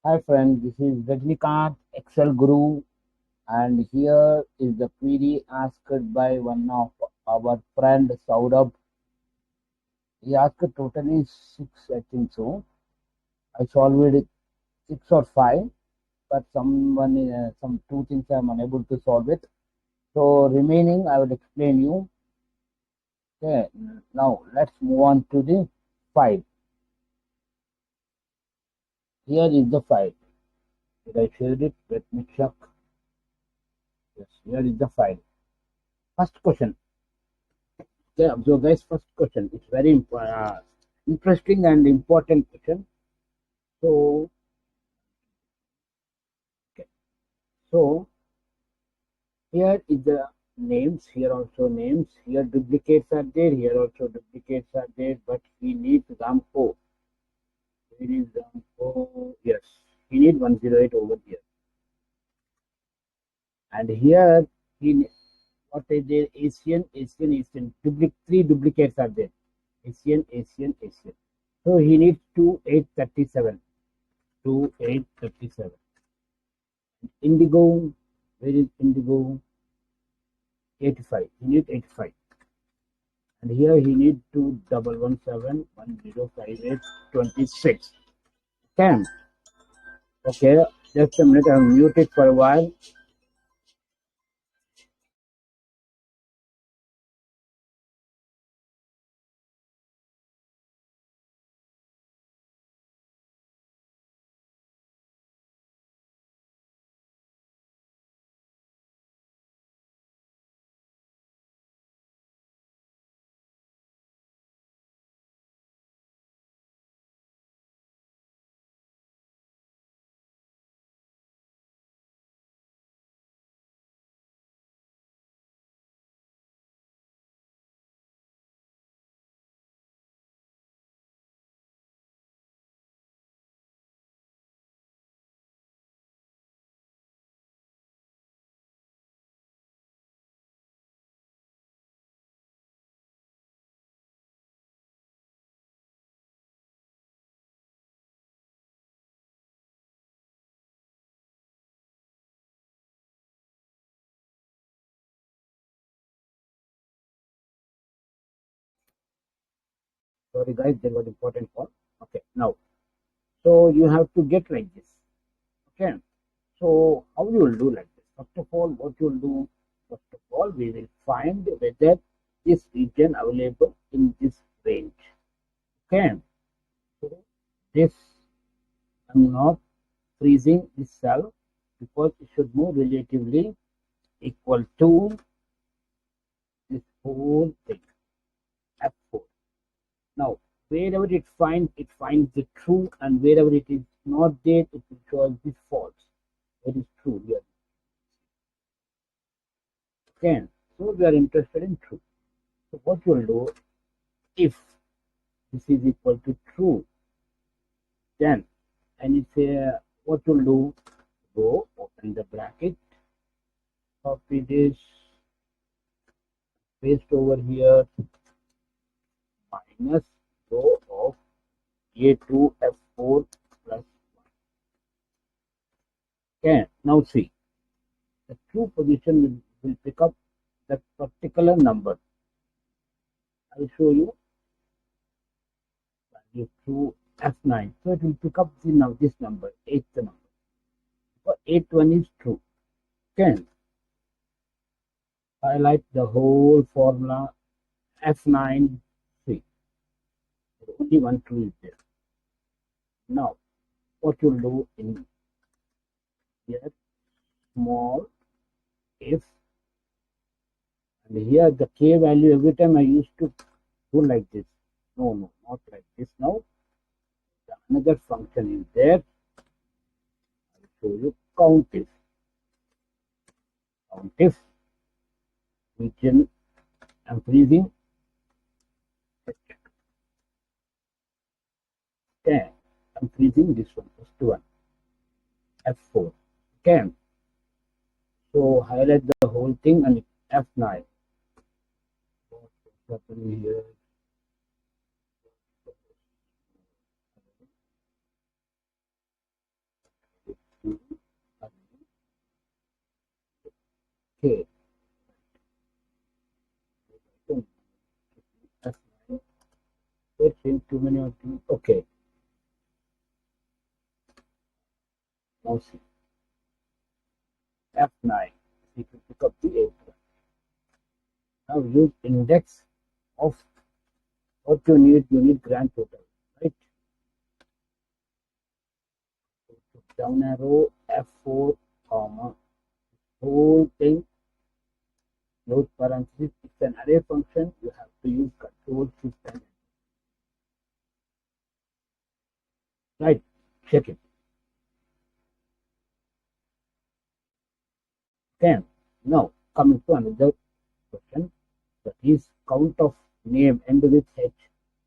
Hi friend, this is Rajnikant, Excel Guru, and here is the query asked by one of our friend Sourabh. He asked totally six, I think so. I solved it six or five, but some two things I'm unable to solve it. So remaining, I will explain you. Okay, now let's move on to the file. Here is the file. Did I share it? Let me check. Yes, here is the file. First question. Yeah, so guys, first question. It's very interesting and important question. So, okay. So here is the names. Here also names. Here duplicates are there. Here also duplicates are there. But he needs Ramco. Here is Ramco. Yes, he need 108 over here. And here he what is there? Asian. Three duplicates are there. Asian. So he needs 2837. 2837. Indigo, where is Indigo? 85. He needs 85. And here he needs 2117105826. 10. Okay, just a minute. I'll mute it for a while. Sorry guys, there was important call. Okay, now. So you have to get like this. Okay. So how you will do like this? First of all, what you will do? First of all, we will find whether this region available in this range. Okay. So this I'm not freezing this cell because it should move relatively equal to this whole thing F4. Now, wherever it finds the true, and wherever it is not there, it will show this false. It is true here. Okay, so we are interested in true. So what you will do if this is equal to true, then and it's what you'll do, go open the bracket, copy this, paste over here, minus row of A2 F4 plus 1. Okay, now see, the true position will pick up that particular number. I will show you value to F9. So it will pick up the now this number, eighth number. So 81 is true. Okay, highlight the whole formula F9 3. Only one true is there. Now, what you'll do in here, small if, and here the k value every time I used to do like this. No, not like this. Now, another function is there. I'll show you count if region I'm freezing. Okay, I'm freezing this one, first one, F4. Okay, so highlight the whole thing and F9. What's happening here? many are two? Okay, now see F9. You can pick up the 8th one. Now use index of what you need grand total, right? So down arrow F4, comma, whole thing, close parenthesis. It's an array function. You have to use control shift and right. Check it. Okay. Now coming to another question, that is count of name end with H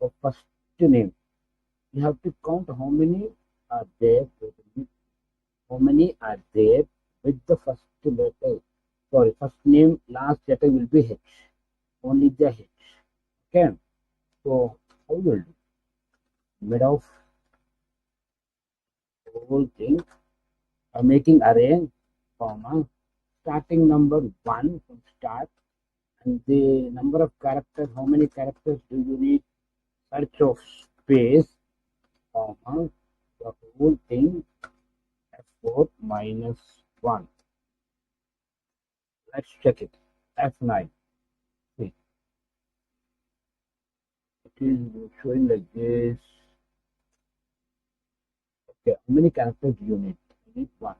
of first name. You have to count how many are there. How many are there with the first letter? Sorry, first name, last letter will be H. Only the H. Okay. So how will do? Mid of whole thing. Making array, comma, starting number 1 from start, and the number of characters, how many characters do you need? Search of space, comma, the whole thing, F4 minus 1. Let's check it. F9. See, it is showing like this. Okay, how many characters do you need? You need 1.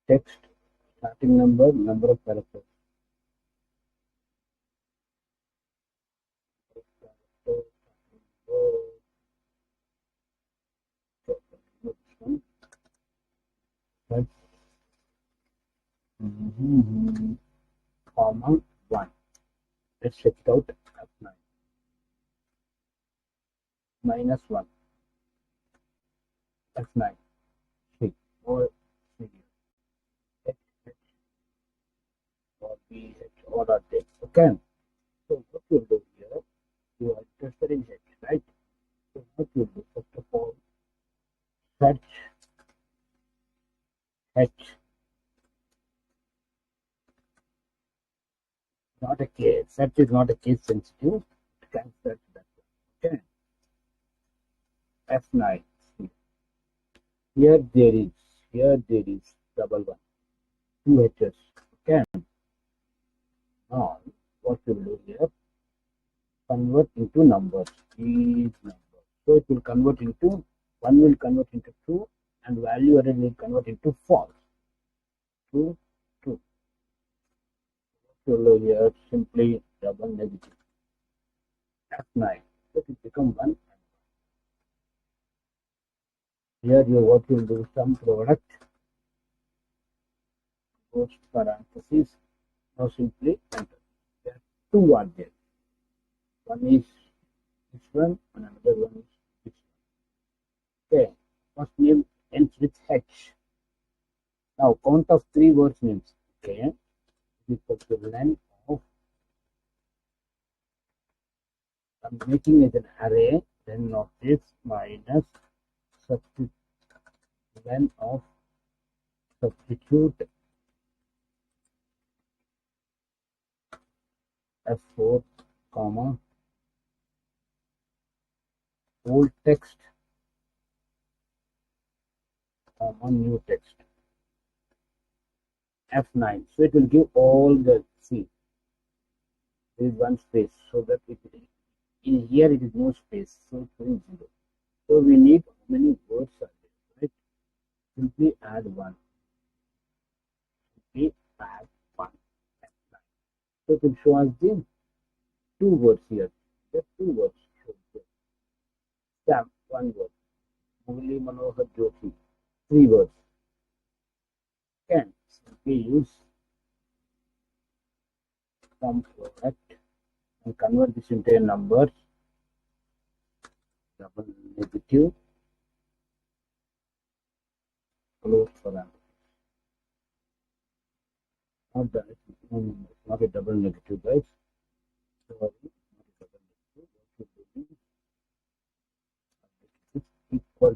Text, starting number of characters. Comma 1. Let's check it out. F9 minus 1. F9 3 or 3 H or B H or are they? Okay. So what you do here? You are interested in H, right? So what you do? First of all, search H. Not a case. Search is not a case sensitive. You can search that. Okay. F9. Here there is double one. 2 H's. Okay. Now what you will do here? Convert into numbers. These numbers. So it will convert into 1 will convert into 2 and value added will convert into false. 2, 2. So here simply double negative. F9. So it will become 1. Here your what will do some product. Post parenthesis. Now simply enter. There are 2 are there. One is this one and another one is this one. Okay. First name ends with H. Now count of 3 words names. Okay. Equal to length of, I'm making it an array, then of this minus substitute length of substitute F4, comma, old text, comma, new text. F9. So it will give all the, see, there is one space, so that it in here it is no space, so it's 0. So we need how many words are there, right? Simply add 1. Simply add 1. F9. So it will show us the 2 words here. There are 2 words. Sam, 1 word. Murli Manohar Joshi, 3 words. Can simply use some product and convert this into a number. Double negative. Close parenthesis. Not that it's not a double negative, guys. Sorry, not a double negative. What you do is equal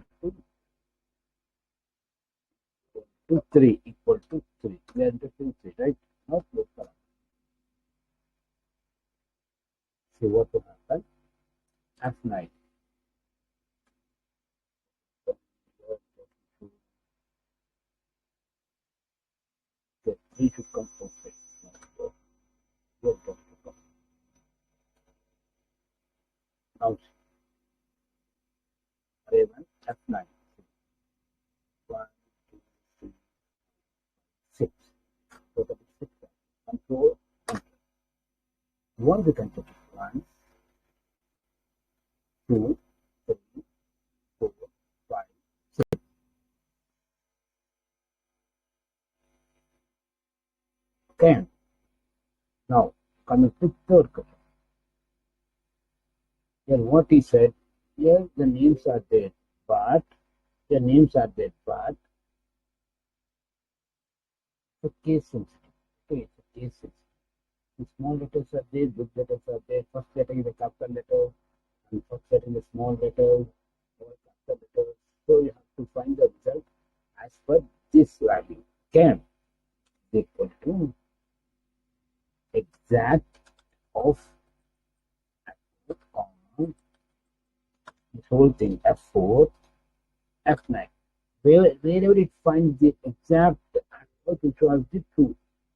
to 3. Equal to 3. We are interested in 3, right? Now close the line. See what will happen. F9. The 3 should come perfect. Now, now array 1 F9. 1, 2, 3, 6. So that is 6. Control. One we can take 1, 2, 3, 4, 5. Okay. Now coming to third question. Here what he said, here the names are there, but the case sensitive. Okay, it's a case sensitive. The small letters are there, big letters are there. First letter is a capital letter, and first letter is a small letter, or capital letter. So you have to find the result as per this value. Can is equal to exact of comma this whole thing F4, F9. Wherever it finds the exact output which was the true,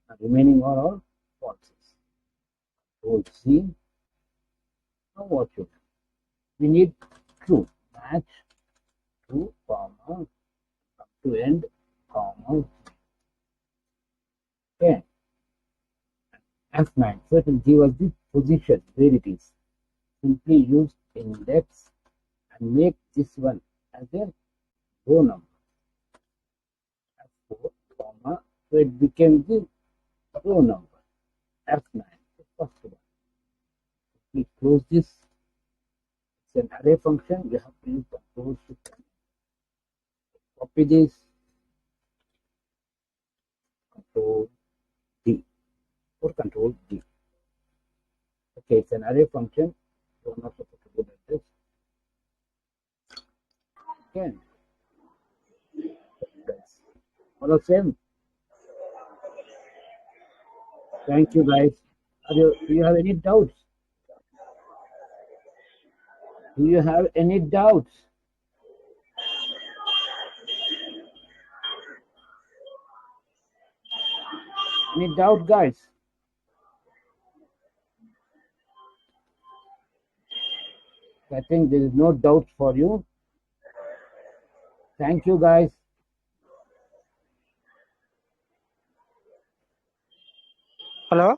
the remaining are all falses. So C. Now what should we need? True. Match true, comma, come to end, comma. Okay. F9. So it will give us the position where it is. Simply use index and make this one as a row number. F4, comma. So it became the row number. F9. The first one. We close this. It's an array function. We have to use control shift. Copy this. Control D or control D. Okay, it's an array function. So I'm not supposed to do like this. Okay. All of them. Thank you guys. Do you have any doubts? Do you have any doubts? Any doubt, guys? I think there is no doubt for you. Thank you, guys. Hello.